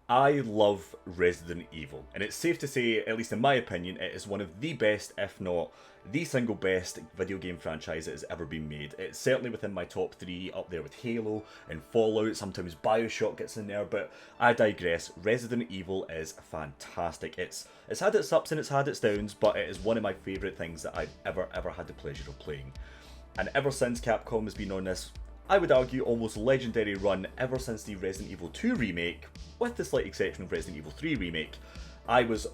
I love Resident Evil, and it's safe to say, at least in my opinion, it is one of the best, if not the single best video game franchise that has ever been made. It's certainly within my top 3, up there with Halo and Fallout, sometimes Bioshock gets in there, but I digress. Resident Evil is fantastic. It's had its ups and it's had its downs, but it is one of my favourite things that I've ever had the pleasure of playing. And ever since Capcom has been on this, I would argue, almost legendary run ever since the Resident Evil 2 remake, with the slight exception of Resident Evil 3 remake, I was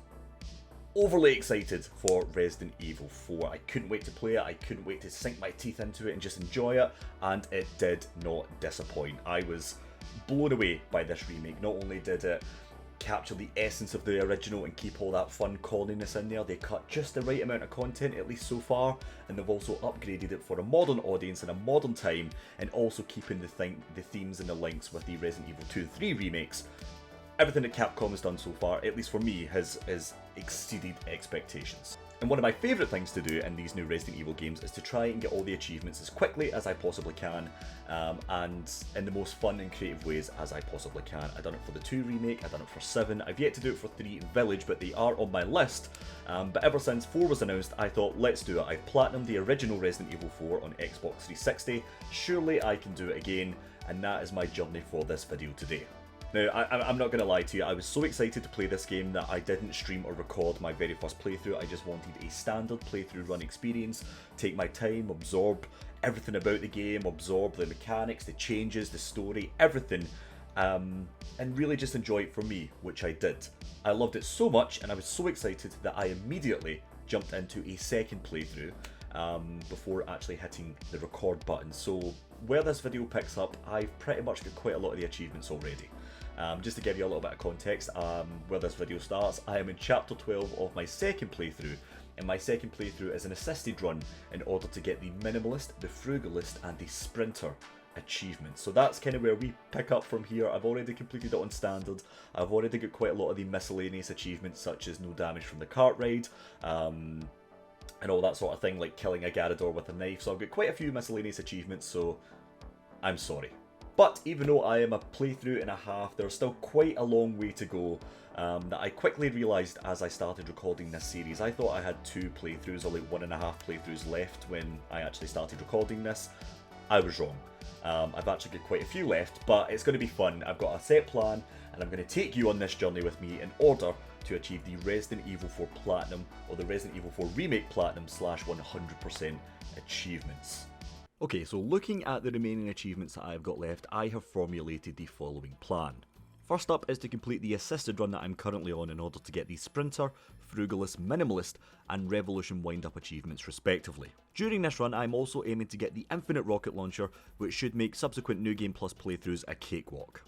overly excited for Resident Evil 4. I couldn't wait to play it, I couldn't wait to sink my teeth into it and just enjoy it, and it did not disappoint. I was blown away by this remake. Not only did it capture the essence of the original and keep all that fun corniness in there, they cut just the right amount of content, at least so far, and they've also upgraded it for a modern audience in a modern time, and also keeping the themes and the links with the Resident Evil 2 and 3 remakes. Everything that Capcom has done so far, at least for me, has exceeded expectations. And one of my favourite things to do in these new Resident Evil games is to try and get all the achievements as quickly as I possibly can, and in the most fun and creative ways as I possibly can. I've done it for the 2 remake, I've done it for 7, I've yet to do it for 3 and Village, but they are on my list. But ever since 4 was announced, I thought, let's do it. I've platinumed the original Resident Evil 4 on Xbox 360, surely I can do it again, and that is my journey for this video today. Now, I'm not going to lie to you, I was so excited to play this game that I didn't stream or record my very first playthrough. I just wanted a standard playthrough run experience, take my time, absorb everything about the game, absorb the mechanics, the changes, the story, everything, and really just enjoy it for me, which I did. I loved it so much, and I was so excited that I immediately jumped into a second playthrough before actually hitting the record button. So where this video picks up, I've pretty much got quite a lot of the achievements already. Just to give you a little bit of context, where this video starts, I am in chapter 12 of my second playthrough, and my second playthrough is an assisted run in order to get the Minimalist, the Frugalist and the Sprinter achievements. So that's kind of where we pick up from here. I've already completed it on standard, I've already got quite a lot of the miscellaneous achievements such as no damage from the cart ride, and all that sort of thing, like killing a Garrador with a knife. So I've got quite a few miscellaneous achievements, so I'm sorry. But even though I am a playthrough and a half, there's still quite a long way to go that I quickly realised as I started recording this series. I thought I had 2 playthroughs, or like 1.5 playthroughs left when I actually started recording this. I was wrong. I've actually got quite a few left, but it's going to be fun. I've got a set plan, and I'm going to take you on this journey with me in order to achieve the Resident Evil 4 Platinum, or the Resident Evil 4 Remake Platinum / 100% achievements. Okay, so looking at the remaining achievements that I've got left, I have formulated the following plan. First up is to complete the assisted run that I'm currently on in order to get the Sprinter, Frugalist, Minimalist and Revolution Wind-Up achievements respectively. During this run, I'm also aiming to get the Infinite Rocket Launcher, which should make subsequent New Game Plus playthroughs a cakewalk.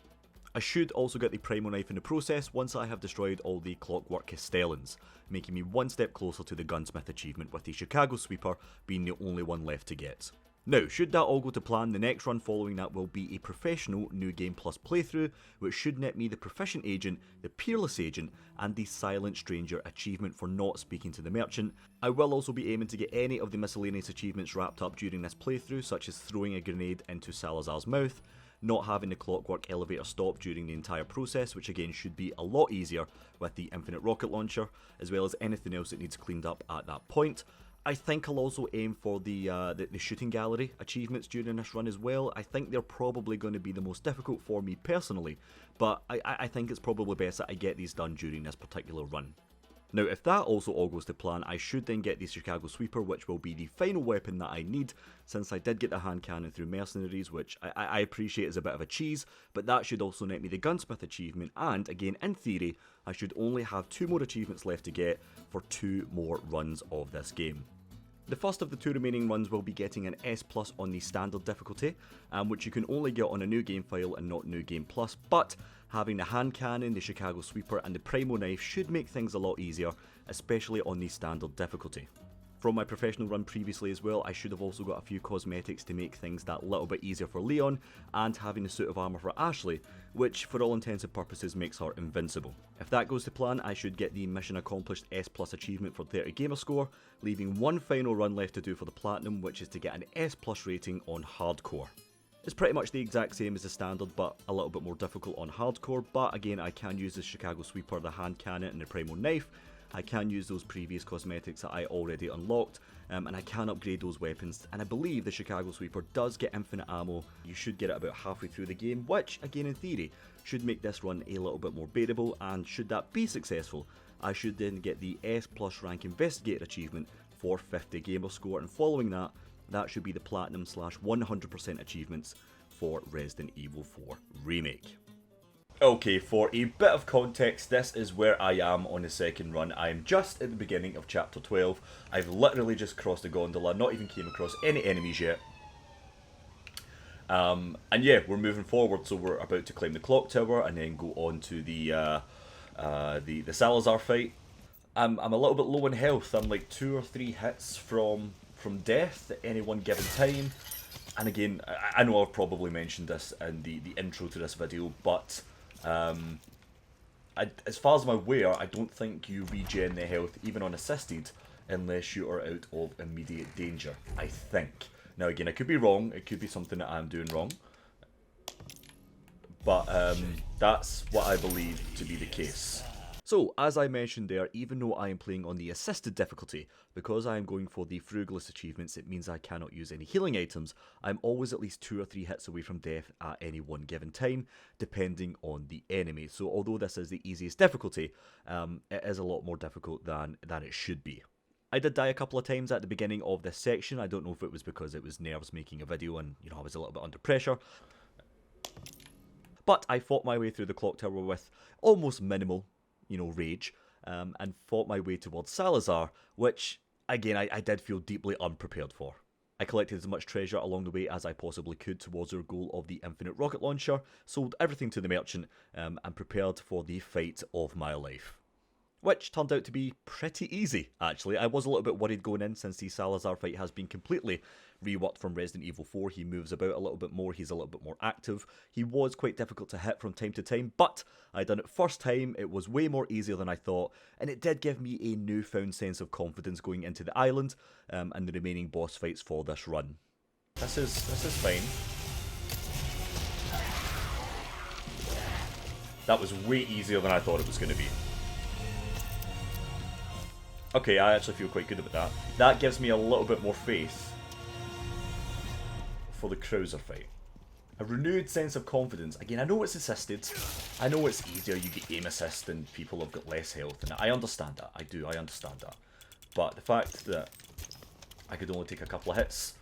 I should also get the Primal Knife in the process once I have destroyed all the Clockwork Castellans, making me one step closer to the Gunsmith achievement, with the Chicago Sweeper being the only one left to get. Now, should that all go to plan, the next run following that will be a professional New Game Plus playthrough, which should net me the Proficient Agent, the Peerless Agent, and the Silent Stranger achievement for not speaking to the merchant. I will also be aiming to get any of the miscellaneous achievements wrapped up during this playthrough, such as throwing a grenade into Salazar's mouth, not having the Clockwork Elevator stop during the entire process, which again should be a lot easier with the Infinite Rocket Launcher, as well as anything else that needs cleaned up at that point. I think I'll also aim for the shooting gallery achievements during this run as well. I think they're probably going to be the most difficult for me personally, but I think it's probably best that I get these done during this particular run. Now, if that also all goes to plan, I should then get the Chicago Sweeper, which will be the final weapon that I need, since I did get the hand cannon through Mercenaries, which I appreciate is a bit of a cheese, but that should also net me the Gunsmith achievement, and again, in theory, I should only have 2 more achievements left to get for 2 more runs of this game. The first of the 2 remaining runs will be getting an S+ on the standard difficulty, which you can only get on a New Game file and not New Game Plus, but having the hand cannon, the Chicago Sweeper and the Primal Knife should make things a lot easier, especially on the standard difficulty. From my professional run previously as well, I should have also got a few cosmetics to make things that little bit easier for Leon, and having the suit of armour for Ashley, which for all intents and purposes makes her invincible. If that goes to plan, I should get the Mission Accomplished S+ achievement for 30 gamer score, leaving one final run left to do for the Platinum, which is to get an S+ rating on Hardcore. It's pretty much the exact same as the standard, but a little bit more difficult on hardcore. But again, I can use the Chicago Sweeper, the hand cannon, and the Primal Knife. I can use those previous cosmetics that I already unlocked, and I can upgrade those weapons. And I believe the Chicago Sweeper does get infinite ammo. You should get it about halfway through the game, which, again in theory, should make this run a little bit more bearable. And should that be successful, I should then get the S+ rank Investigator achievement for 50 gamer score, and following that, that should be the Platinum / 100% achievements for Resident Evil 4 Remake. Okay, for a bit of context, this is where I am on the second run. I am just at the beginning of chapter 12. I've literally just crossed the gondola, not even came across any enemies yet. And yeah, we're moving forward, so we're about to climb the clock tower and then go on to the Salazar fight. I'm a little bit low in health. I'm like 2 or 3 hits from death at any one given time. And again, I know I've probably mentioned this in the intro to this video, but as far as I'm aware, I don't think you regen the health even unassisted unless you are out of immediate danger, I think. Now again, I could be wrong, it could be something that I'm doing wrong, but that's what I believe to be the case. So, as I mentioned there, even though I am playing on the assisted difficulty, because I am going for the frugalist achievements, it means I cannot use any healing items. I'm always at least 2 or 3 hits away from death at any one given time, depending on the enemy. So although this is the easiest difficulty, it is a lot more difficult than it should be. I did die a couple of times at the beginning of this section. I don't know if it was because it was nerves making a video and, you know, I was a little bit under pressure. But I fought my way through the clock tower with almost minimal, you know, rage, and fought my way towards Salazar, which, again, I did feel deeply unprepared for. I collected as much treasure along the way as I possibly could towards our goal of the infinite rocket launcher, sold everything to the merchant, and prepared for the fight of my life. Which turned out to be pretty easy, actually. I was a little bit worried going in, since the Salazar fight has been completely reworked from Resident Evil 4. He moves about a little bit more, he's a little bit more active. He was quite difficult to hit from time to time, but I done it first time, it was way more easier than I thought, and it did give me a newfound sense of confidence going into the island, and the remaining boss fights for this run. This is fine. That was way easier than I thought it was going to be. Okay, I actually feel quite good about that. That gives me a little bit more faith for the Krauser fight. A renewed sense of confidence. Again, I know it's assisted. I know it's easier, you get aim assist and people have got less health. And I understand that. I understand that. But the fact that I could only take a couple of hits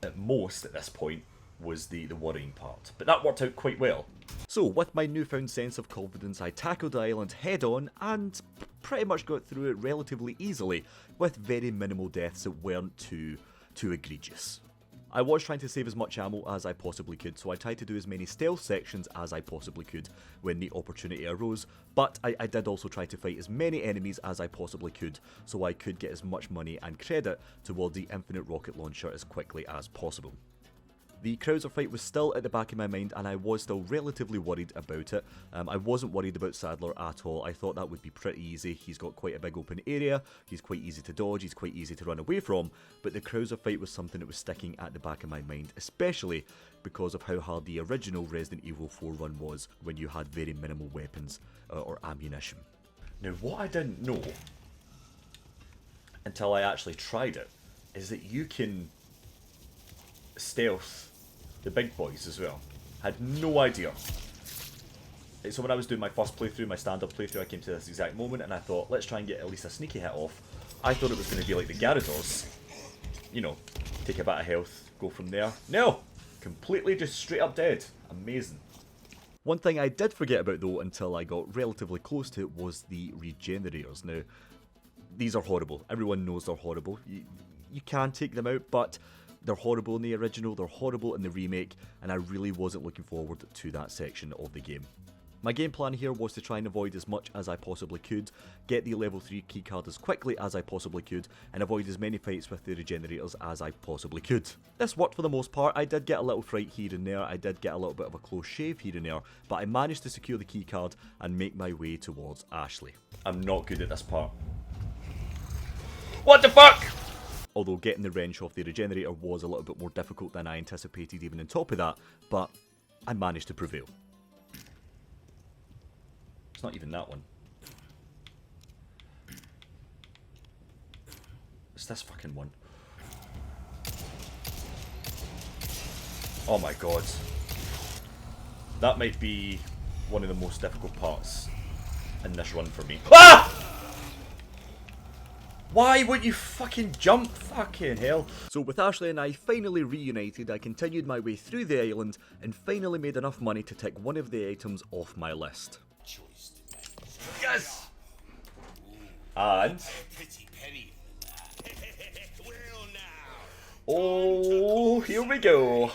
at most at this point was the worrying part. But that worked out quite well. So, with my newfound sense of confidence, I tackled the island head on and pretty much got through it relatively easily, with very minimal deaths that weren't too egregious. I was trying to save as much ammo as I possibly could, so I tried to do as many stealth sections as I possibly could when the opportunity arose, but I did also try to fight as many enemies as I possibly could, so I could get as much money and credit towards the infinite rocket launcher as quickly as possible. The Krauser fight was still at the back of my mind, and I was still relatively worried about it. I wasn't worried about Sadler at all. I thought that would be pretty easy. He's got quite a big open area, he's quite easy to dodge, he's quite easy to run away from, but the Krauser fight was something that was sticking at the back of my mind, especially because of how hard the original Resident Evil 4 run was when you had very minimal weapons or ammunition. Now, what I didn't know until I actually tried it is that you can stealth the big boys as well. Had no idea. So when I was doing my first playthrough, my standard playthrough, I came to this exact moment and I thought, let's try and get at least a sneaky hit off. I thought it was going to be like the Gyarados. You know, take a bit of health, go from there. No! Completely just straight up dead. Amazing. One thing I did forget about though until I got relatively close to it was the regenerators. Now, these are horrible. Everyone knows they're horrible. You can take them out, but they're horrible in the original, they're horrible in the remake, and I really wasn't looking forward to that section of the game. My game plan here was to try and avoid as much as I possibly could, get the level 3 keycard as quickly as I possibly could, and avoid as many fights with the regenerators as I possibly could. This worked for the most part. I did get a little fright here and there, I did get a little bit of a close shave here and there, but I managed to secure the keycard and make my way towards Ashley. I'm not good at this part. What the fuck? although getting the wrench off the regenerator was a little bit more difficult than I anticipated even on top of that, but I managed to prevail. It's not even that one. It's this fucking one. Oh my god. That might be one of the most difficult parts in this run for me. Ah! Why would you fucking jump? Fucking hell. So with Ashley and I finally reunited, I continued my way through the island and finally made enough money to tick one of the items off my list. Yes! And... oh, here we go.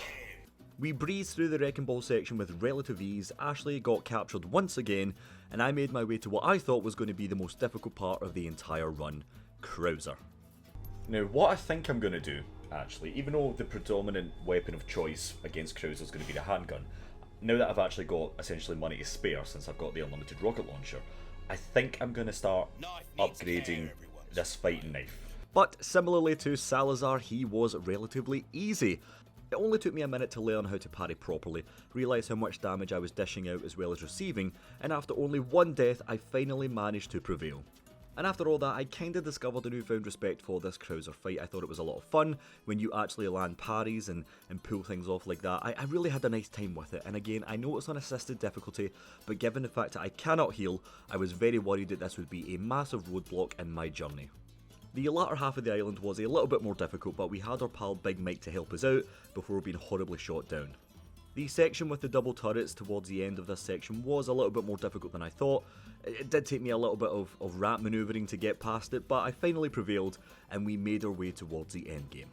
We breezed through the Wrecking Ball section with relative ease, Ashley got captured once again, and I made my way to what I thought was going to be the most difficult part of the entire run, Krauser. Now, what I think I'm going to do, actually, even though the predominant weapon of choice against Krauser is going to be the handgun, now that I've actually got essentially money to spare since I've got the unlimited rocket launcher, I think I'm going to start upgrading this fighting knife. But similarly to Salazar, he was relatively easy. It only took me a minute to learn how to parry properly, realise how much damage I was dishing out as well as receiving, and after only one death I finally managed to prevail. And after all that, I kinda discovered a newfound respect for this Krauser fight. I thought it was a lot of fun when you actually land parries and pull things off like that. I really had a nice time with it, and again, I know it's on assisted difficulty, but given the fact that I cannot heal, I was very worried that this would be a massive roadblock in my journey. The latter half of the island was a little bit more difficult, but we had our pal Big Mike to help us out before being horribly shot down. The section with the double turrets towards the end of this section was a little bit more difficult than I thought. It did take me a little bit of ramp manoeuvring to get past it, but I finally prevailed and we made our way towards the end game.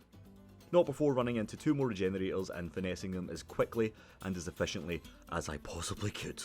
Not before running into two more regenerators and finessing them as quickly and as efficiently as I possibly could.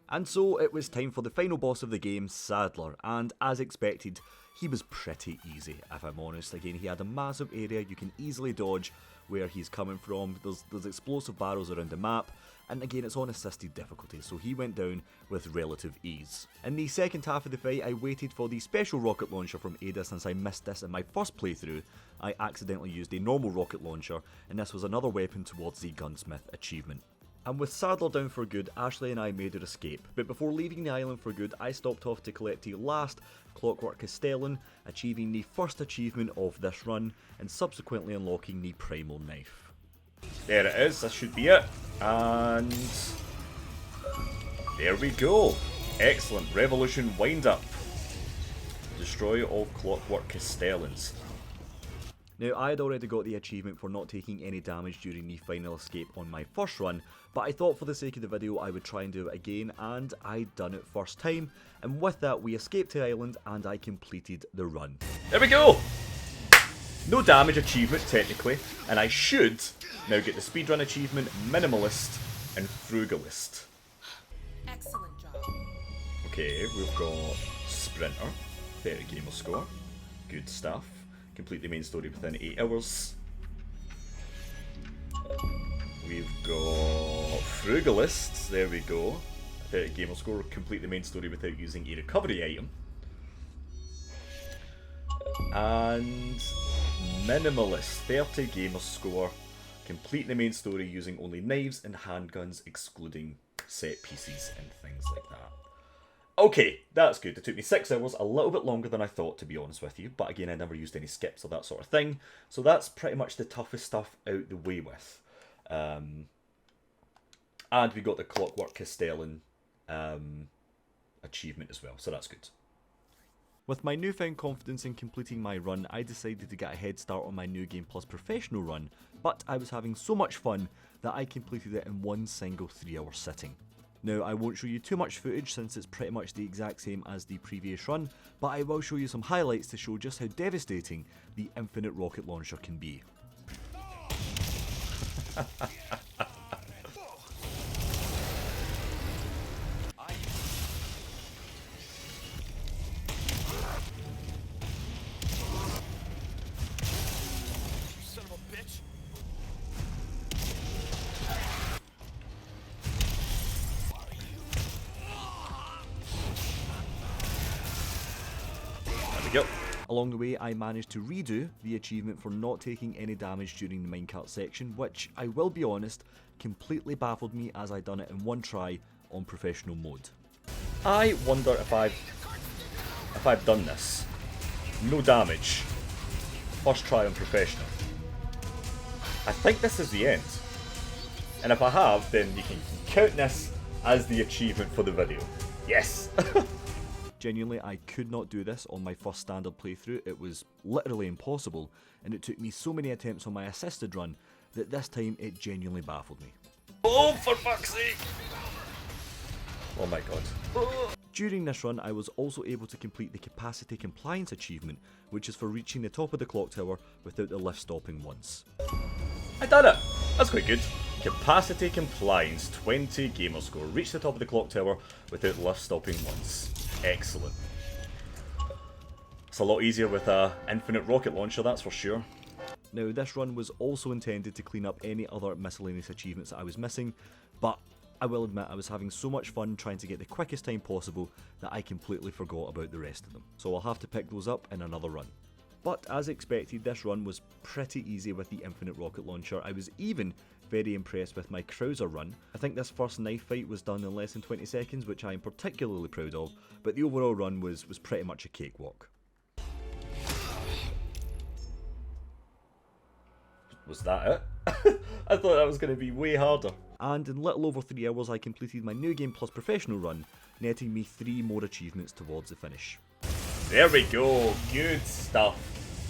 And so it was time for the final boss of the game, Sadler, and as expected, he was pretty easy, if I'm honest. Again, he had a massive area you can easily dodge where he's coming from. There's explosive barrels around the map, and again, it's on assisted difficulty, so he went down with relative ease. In the second half of the fight, I waited for the special rocket launcher from Ada since I missed this in my first playthrough. I accidentally used a normal rocket launcher, and this was another weapon towards the gunsmith achievement. And with Sadler down for good, Ashley and I made our escape. But before leaving the island for good, I stopped off to collect the last Clockwork Castellan, achieving the first achievement of this run, and subsequently unlocking the Primal Knife. There it is, that should be it. And there we go. Excellent, Revolution wind up. Destroy all Clockwork Castellans. Now, I had already got the achievement for not taking any damage during the final escape on my first run, but I thought for the sake of the video I would try and do it again, and I'd done it first time, and with that we escaped the island and I completed the run. There we go! No damage achievement technically, and I should now get the speedrun achievement, Minimalist and Frugalist. Excellent job. Okay, we've got Sprinter, 30 gamer score, good stuff. Complete the main story within 8 hours. We've got Frugalists, there we go. 30 gamer score, complete the main story without using a recovery item. And Minimalist, 30 gamer score, complete the main story using only knives and handguns, excluding set pieces and things like that. Okay, that's good. It took me 6 hours, a little bit longer than I thought, to be honest with you. But again, I never used any skips or that sort of thing. So that's pretty much the toughest stuff out the way with. And we got the Clockwork Castellan achievement as well, so that's good. With my newfound confidence in completing my run, I decided to get a head start on my New Game Plus professional run. But I was having so much fun that I completed it in one single 3-hour sitting. Now, I won't show you too much footage since it's pretty much the exact same as the previous run, but I will show you some highlights to show just how devastating the infinite rocket launcher can be. Yep. Along the way, I managed to redo the achievement for not taking any damage during the minecart section, which, I will be honest, completely baffled me as I done it in one try on professional mode. I wonder if I've done this. No damage. First try on professional. I think this is the end. And if I have, then you can count this as the achievement for the video. Yes! Genuinely, I could not do this on my first standard playthrough. It was literally impossible, and it took me so many attempts on my assisted run that this time it genuinely baffled me. Oh, for fuck's sake! Oh my god. During this run, I was also able to complete the capacity compliance achievement, which is for reaching the top of the clock tower without the lift stopping once. I done it! That's quite good. Capacity compliance, 20 gamer score. Reach the top of the clock tower without lift stopping once. Excellent. It's a lot easier with a infinite rocket launcher, that's for sure. Now, this run was also intended to clean up any other miscellaneous achievements that I was missing, but I will admit I was having so much fun trying to get the quickest time possible that I completely forgot about the rest of them. So I'll have to pick those up in another run. But as expected, this run was pretty easy with the infinite rocket launcher. I was even very impressed with my Krauser run. I think this first knife fight was done in less than 20 seconds, which I am particularly proud of, but the overall run was pretty much a cakewalk. Was that it? I thought that was going to be way harder. And in little over 3 hours I completed my New Game Plus professional run, netting me 3 more achievements towards the finish. There we go, good stuff.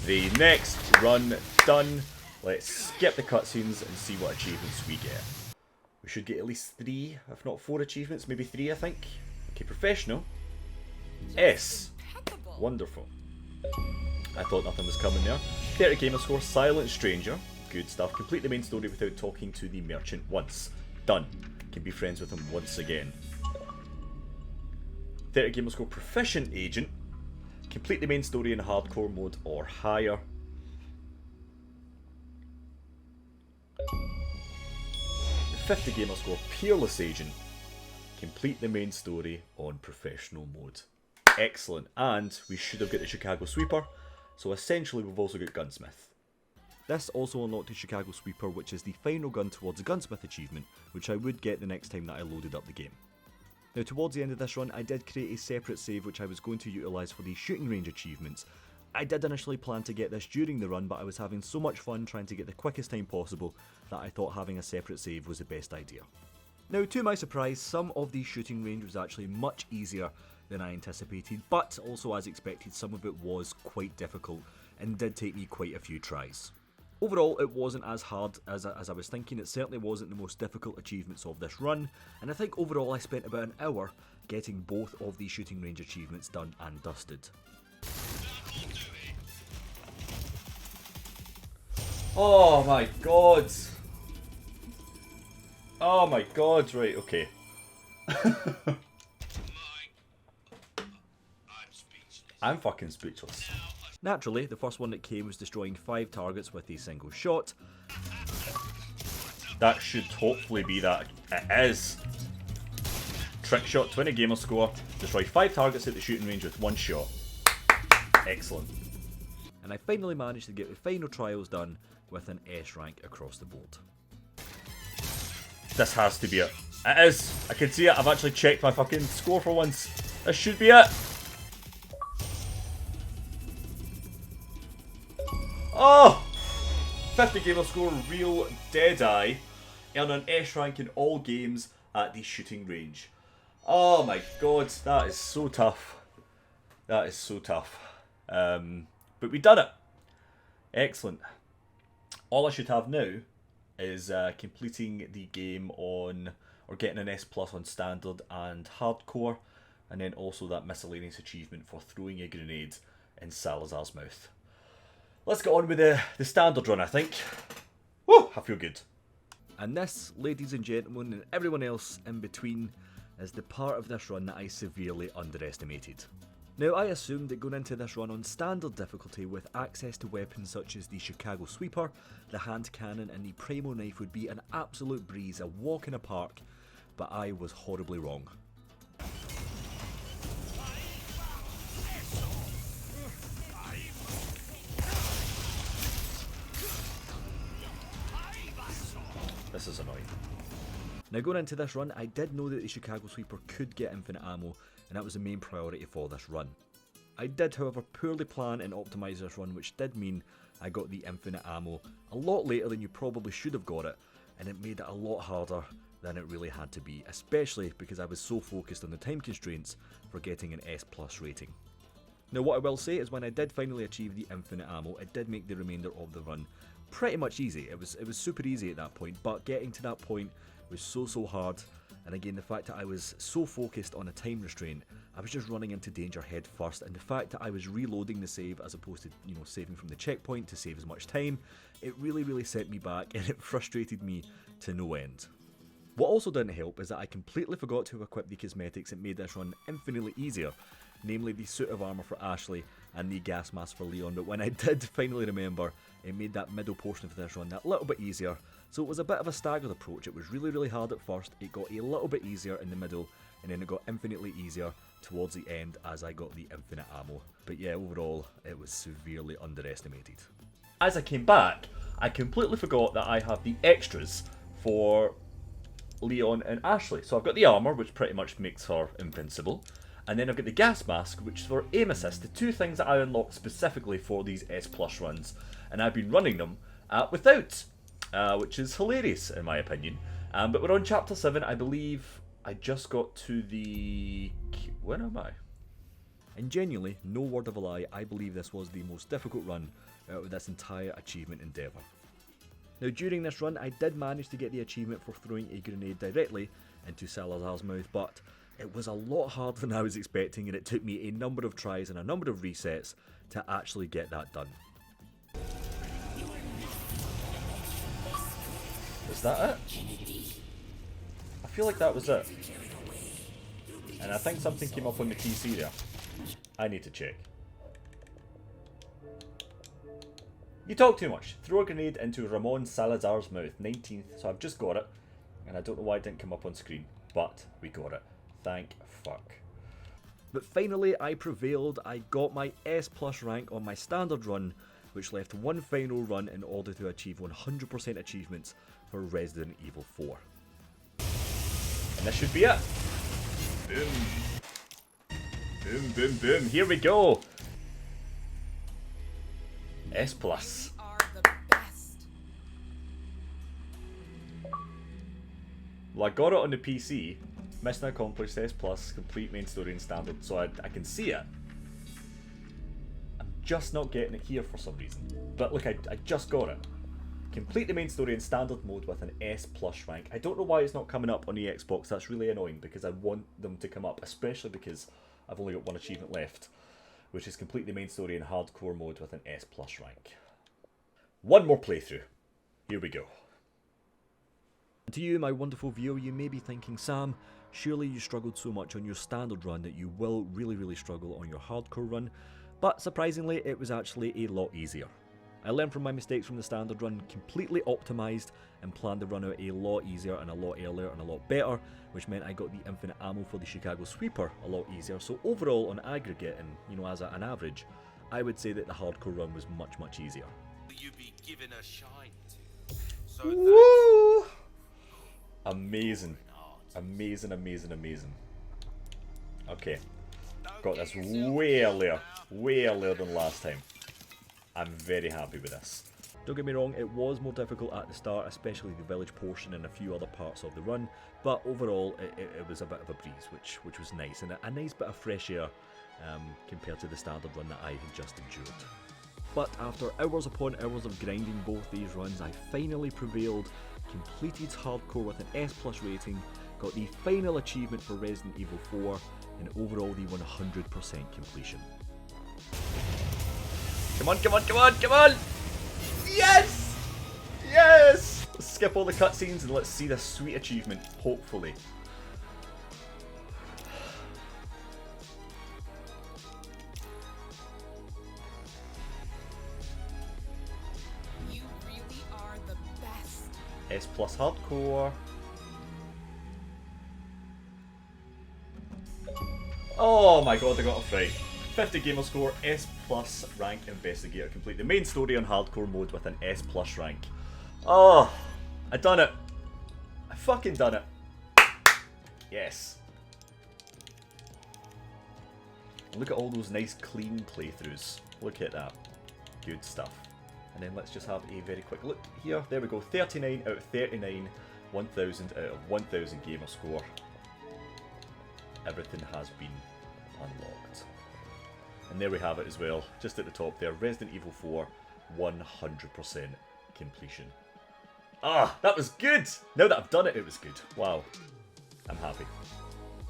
The next run done. Let's skip the cutscenes and see what achievements we get. We should get at least 3, if not 4 achievements, maybe 3 I think. Okay, professional. S. Wonderful. I thought nothing was coming there. 30 gamer score, silent stranger. Good stuff. Complete the main story without talking to the merchant once. Done. Can be friends with him once again. 30 gamer score, proficient agent. Complete the main story in hardcore mode or higher. 50 gamer score, peerless agent. Complete the main story on professional mode. Excellent. And we should have got the Chicago Sweeper. So essentially we've also got Gunsmith. This also unlocked the Chicago Sweeper, which is the final gun towards the Gunsmith achievement, which I would get the next time that I loaded up the game. Now towards the end of this run, I did create a separate save which I was going to utilise for the shooting range achievements. I did initially plan to get this during the run, but I was having so much fun trying to get the quickest time possible that I thought having a separate save was the best idea. Now to my surprise, some of the shooting range was actually much easier than I anticipated, but also as expected some of it was quite difficult and did take me quite a few tries. Overall, it wasn't as hard as I was thinking. It certainly wasn't the most difficult achievements of this run, and I think overall I spent about an hour getting both of the shooting range achievements done and dusted. Oh my god! Oh my god, right, okay. I'm fucking speechless. Naturally, the first one that came was destroying 5 targets with a single shot. That should hopefully be that. It is. Trick shot, 20 gamer score. Destroy 5 targets at the shooting range with 1 shot. Excellent. And I finally managed to get the final trials done with an S rank across the board. This has to be it. It is. I can see it. I've actually checked my fucking score for once. This should be it. Oh! 50 gamer score, real Deadeye. Earn an S rank in all games at the shooting range. Oh my god, that is so tough. That is so tough. But we done it. Excellent. All I should have now is completing the game on, or getting an S+ on standard and hardcore, and then also that miscellaneous achievement for throwing a grenade in Salazar's mouth. Let's get on with the standard run, I think. Woo! I feel good. And this, ladies and gentlemen, and everyone else in between, is the part of this run that I severely underestimated. Now, I assumed that going into this run on standard difficulty with access to weapons such as the Chicago Sweeper, the hand cannon and the Primo knife would be an absolute breeze, a walk in a park, but I was horribly wrong. this is annoying. Now going into this run, I did know that the Chicago Sweeper could get infinite ammo, and that was the main priority for this run. I did, however, poorly plan and optimise this run, which did mean I got the infinite ammo a lot later than you probably should have got it, and it made it a lot harder than it really had to be, especially because I was so focused on the time constraints for getting an S+ rating. Now what I will say is when I did finally achieve the infinite ammo, it did make the remainder of the run pretty much easy. It was super easy at that point, but getting to that point was so hard, and again the fact that I was so focused on a time restraint, I was just running into danger head first, and the fact that I was reloading the save as opposed to, you know, saving from the checkpoint to save as much time, it really set me back, and it frustrated me to no end. What also didn't help is that I completely forgot to equip the cosmetics that made this run infinitely easier, namely the suit of armour for Ashley and the gas mask for Leon, but when I did finally remember, it made that middle portion of this run that little bit easier, so it was a bit of a staggered approach. It was really hard at first, it got a little bit easier in the middle, and then it got infinitely easier towards the end as I got the infinite ammo. But yeah, overall, it was severely underestimated. As I came back, I completely forgot that I have the extras for Leon and Ashley. So I've got the armour, which pretty much makes her invincible, and then I've got the gas mask, which is for aim assist, the two things that I unlocked specifically for these S+ runs, and I've been running them without, which is hilarious in my opinion. But we're on chapter 7, I believe. I just got to the... where am I? And genuinely, no word of a lie, I believe this was the most difficult run out of this entire achievement endeavour. Now during this run, I did manage to get the achievement for throwing a grenade directly into Salazar's mouth, but it was a lot harder than I was expecting, and it took me a number of tries and a number of resets to actually get that done. Is that it? I feel like that was it. And I think something came up on the PC there. I need to check. You talk too much. Throw a grenade into Ramon Salazar's mouth. 19th. So I've just got it. And I don't know why it didn't come up on screen. But we got it. Thank fuck. But finally I prevailed. I got my S+ rank on my standard run, which left one final run in order to achieve 100% achievements for Resident Evil 4. And this should be it. Boom. Boom, boom, boom. Here we go. S+. We are the best. Well, I got it on the PC. Mission accomplished, S+, complete main story and standard, so I can see it. I'm just not getting it here for some reason. But look, I just got it. Complete the main story in standard mode with an S+ rank. I don't know why it's not coming up on the Xbox. That's really annoying because I want them to come up, especially because I've only got one achievement left, which is complete the main story in hardcore mode with an S+ rank. One more playthrough. Here we go. To you, my wonderful viewer, you may be thinking, Sam, surely you struggled so much on your standard run that you will really struggle on your hardcore run, but surprisingly it was actually a lot easier. I learned from my mistakes from the standard run, completely optimised, and planned the run out a lot easier and a lot earlier and a lot better, which meant I got the infinite ammo for the Chicago Sweeper a lot easier. So overall, on aggregate and, you know, as an average, I would say that the hardcore run was much easier. You be given a shine to. So Woo! Amazing. Amazing. Okay. Got this way earlier than last time. I'm very happy with this. Don't get me wrong, it was more difficult at the start, especially the village portion and a few other parts of the run, but overall it was a bit of a breeze, which was nice, and a nice bit of fresh air compared to the standard run that I had just endured. But after hours upon hours of grinding both these runs, I finally prevailed, completed hardcore with an S+ rating, got the final achievement for Resident Evil 4, and overall the 100% completion. Come on! Yes! Yes! Let's skip all the cutscenes and let's see this sweet achievement, hopefully. You really are the best. S+ hardcore. Oh my god, I got a fright. 50 gamer score, S+ rank investigator. Complete the main story on hardcore mode with an S+ rank. Oh, I done it. I fucking done it. Yes. Look at all those nice clean playthroughs. Look at that. Good stuff. And then let's just have a very quick look here. There we go. 39 out of 39. 1000 out of 1000 gamer score. Everything has been unlocked. And there we have it as well. Just at the top there. Resident Evil 4. 100% completion. Ah, that was good! Now that I've done it, it was good. Wow. I'm happy.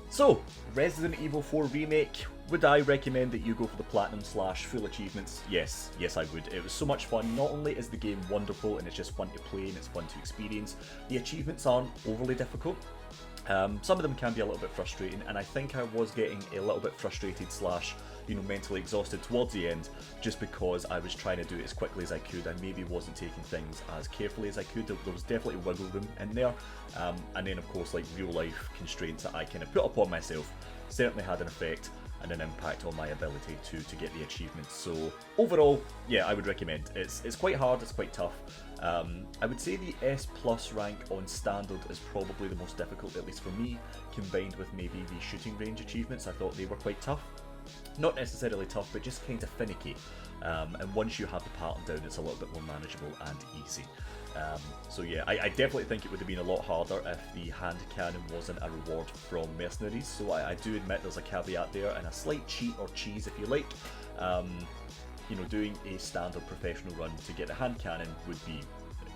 So, Resident Evil 4 Remake. Would I recommend that you go for the Platinum / full achievements? Yes, yes I would. It was so much fun. Not only is the game wonderful and it's just fun to play and it's fun to experience, the achievements aren't overly difficult. Some of them can be a little bit frustrating, and I think I was getting a little bit frustrated / mentally exhausted towards the end, just because I was trying to do it as quickly as I could. I maybe wasn't taking things as carefully as I could. There was definitely wiggle room in there, and then of course like real life constraints that I kind of put upon myself certainly had an effect and an impact on my ability to get the achievements. So overall, yeah, I would recommend. It's quite hard, it's quite tough. I would say the S+ rank on standard is probably the most difficult, at least for me, combined with maybe the shooting range achievements. I thought they were quite tough. Not necessarily tough, but just kind of finicky. And once you have the pattern down, it's a little bit more manageable and easy. So yeah, I definitely think it would have been a lot harder if the hand cannon wasn't a reward from mercenaries. So I do admit there's a caveat there, and a slight cheat or cheese if you like. Doing a standard professional run to get the hand cannon would be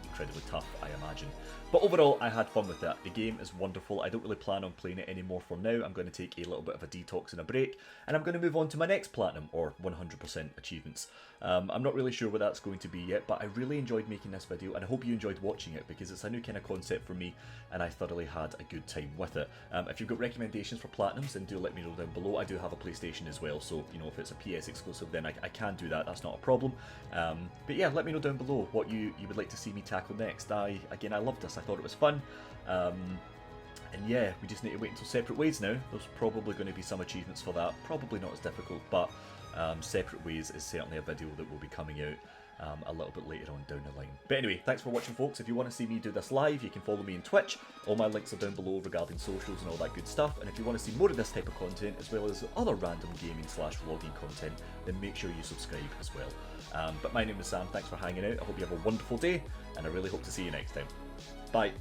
incredibly tough, I imagine. But overall, I had fun with that. The game is wonderful. I don't really plan on playing it anymore for now. I'm going to take a little bit of a detox and a break, and I'm going to move on to my next platinum, or 100% achievements. I'm not really sure what that's going to be yet, but I really enjoyed making this video, and I hope you enjoyed watching it, because it's a new kind of concept for me, and I thoroughly had a good time with it. If you've got recommendations for platinums, then do let me know down below. I do have a PlayStation as well, so if it's a PS exclusive, then I can do that. That's not a problem. But yeah, let me know down below what you would like to see me tackle next. I loved this. I thought it was fun. And yeah, we just need to wait until Separate Ways now. There's probably going to be some achievements for that. Probably not as difficult, but Separate Ways is certainly a video that will be coming out a little bit later on down the line. But anyway, thanks for watching, folks. If you want to see me do this live, you can follow me on Twitch. All my links are down below regarding socials and all that good stuff. And if you want to see more of this type of content, as well as other random gaming / vlogging content, then make sure you subscribe as well. But my name is Sam. Thanks for hanging out. I hope you have a wonderful day, and I really hope to see you next time. Bye.